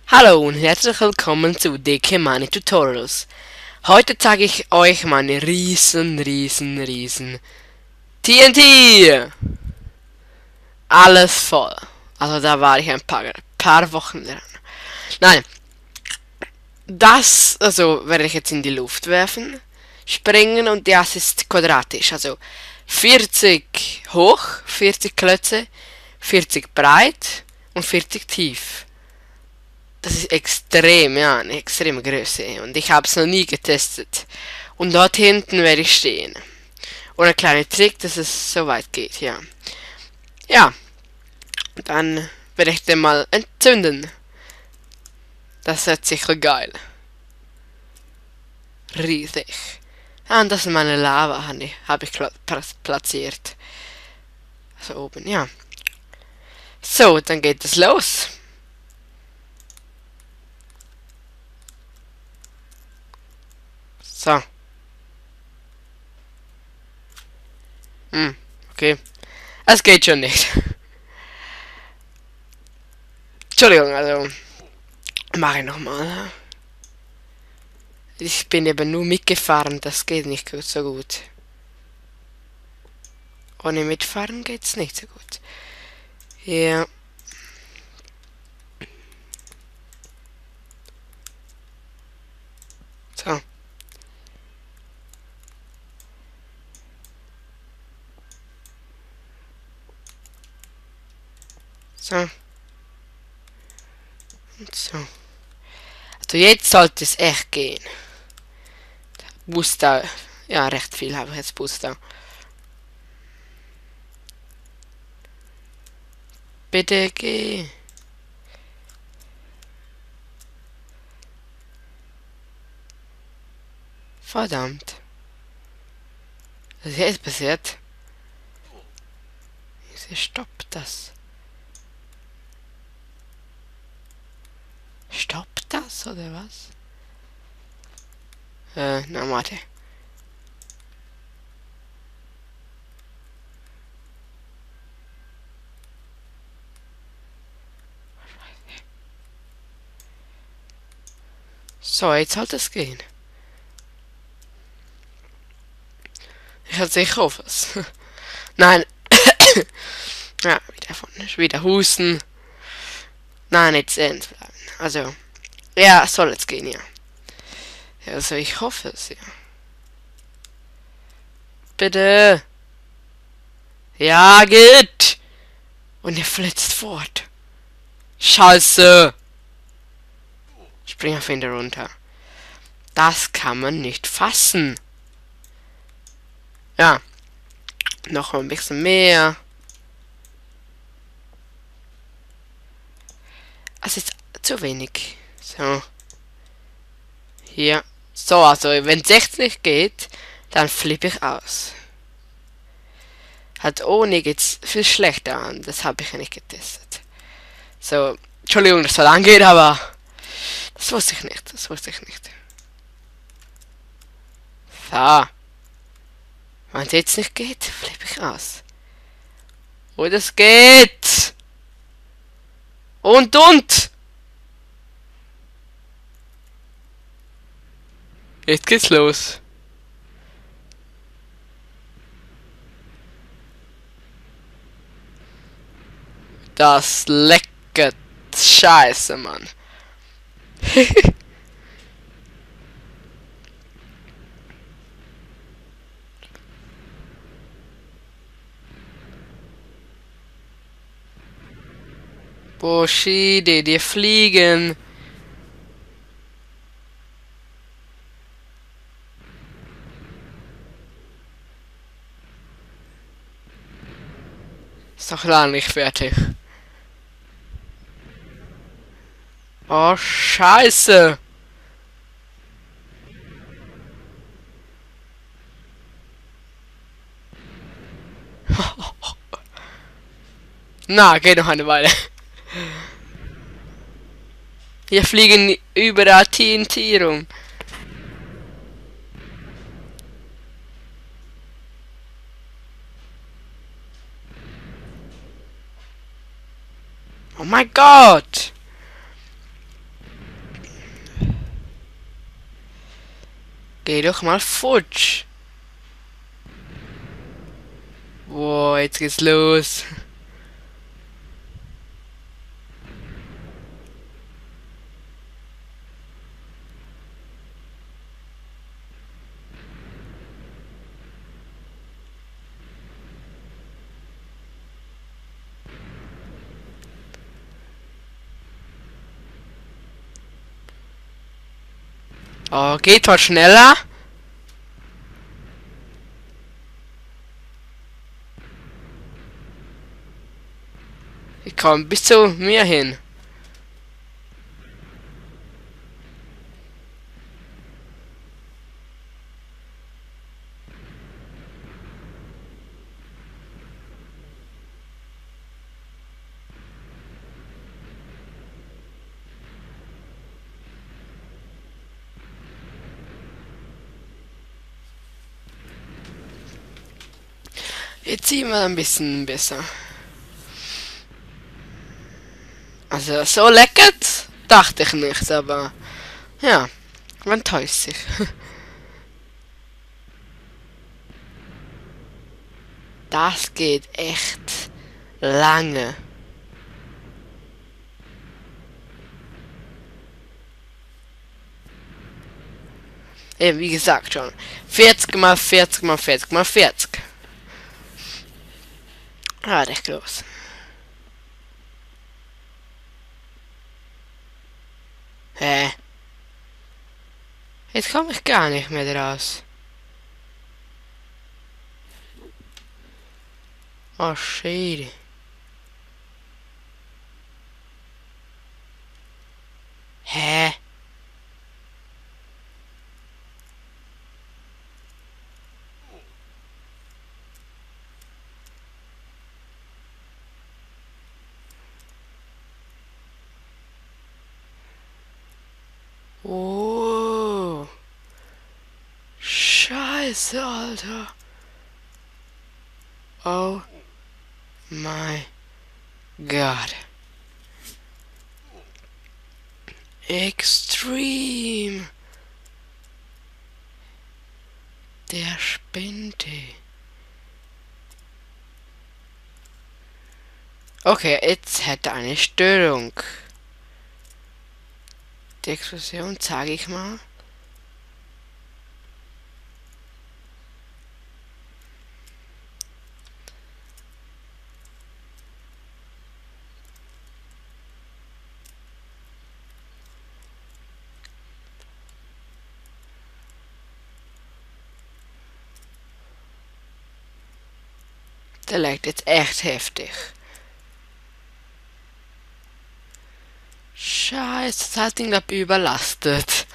Hallo und herzlich willkommen zu Dicke Money Tutorials. Heute zeige ich euch meine riesen TNT. Alles voll. Also da war ich ein paar Wochen dran. Nein. Das, also werde ich jetzt in die Luft werfen, springen und das ist quadratisch. Also 40 hoch, 40 Klötze, 40 breit und 40 tief. Das ist extrem, ja, eine extreme Größe. Und ich habe es noch nie getestet. Und dort hinten werde ich stehen. Und ein kleiner Trick, dass es so weit geht, ja. Ja. Dann werde ich den mal entzünden. Das wird sicher geil. Riesig. Ah, und das ist meine Lava, habe ich platziert. So oben, ja. So, dann geht es los. So. Okay. Es geht schon nicht. Entschuldigung, also. Mache ich nochmal. Ich bin eben nur mitgefahren, das geht nicht so gut. Ohne mitfahren geht's nicht so gut. Ja. So. So. Und so. Also jetzt sollte es echt gehen. Booster. Ja, recht viel habe ich jetzt Booster. Bitte geh. Verdammt. Was ist jetzt passiert? Wieso stoppt das? Stoppt das oder was? Na warte. So, jetzt sollte es gehen. Ich hoffe es. Nein. Ja, wieder husten. Nein, jetzt ernst bleiben. Also, ja, soll jetzt gehen, ja. Also, ich hoffe es, ja. Bitte. Ja, geht. Und er flitzt fort. Scheiße. Spring auf ihn runter. Das kann man nicht fassen. Ja. Noch ein bisschen mehr. Es ist zu wenig. So. Hier. So, also wenn 60 geht, dann flippe ich aus. Halt ohne geht's viel schlechter an. Das habe ich ja nicht getestet. So. Entschuldigung, dass es so lang geht, aber das wusste ich nicht. Das wusste ich nicht. So. Wenn es jetzt nicht geht, flippe ich aus. Oh, das geht! Und! Jetzt geht's los. Das leckert Scheiße, Mann. Bushide, die fliegen. Ist doch lange nicht fertig. Oh, Scheiße. Na, geht noch eine Weile. Hier fliegen überall TNT rum. Oh mein Gott! Geh doch mal futsch! Wow, jetzt geht's los. Oh, geht was schneller? Ich komme bis zu mir hin. Jetzt sieht man ein bisschen besser. Also so lecker dachte ich nicht, aber ja, man täuscht sich. Das geht echt lange. Eben, wie gesagt schon. 40 mal 40 mal 40 mal 40. Ah, recht groß. Hä? Jetzt komme ich gar nicht mehr raus. Oh, schade. Hä? Oh. Scheiße, Alter. Oh my God. Extreme. Der spinnte. Okay, jetzt hätte eine Störung. Die Explosion zeige ich mal. Der lijkt jetzt echt heftig. Scheiße, das Ding hat überlastet.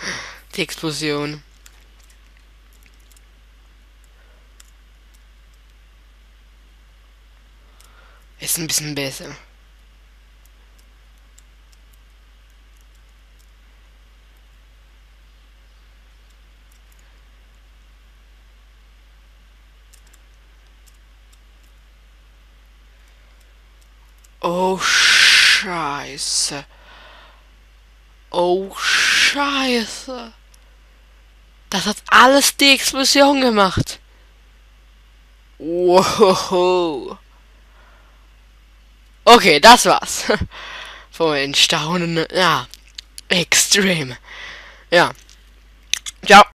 Die Explosion. Ist ein bisschen besser. Oh Scheiße. Oh Scheiße. Das hat alles die Explosion gemacht. Wow. Okay, das war's. Vom Staunen. Ja. Extrem. Ja. Ciao.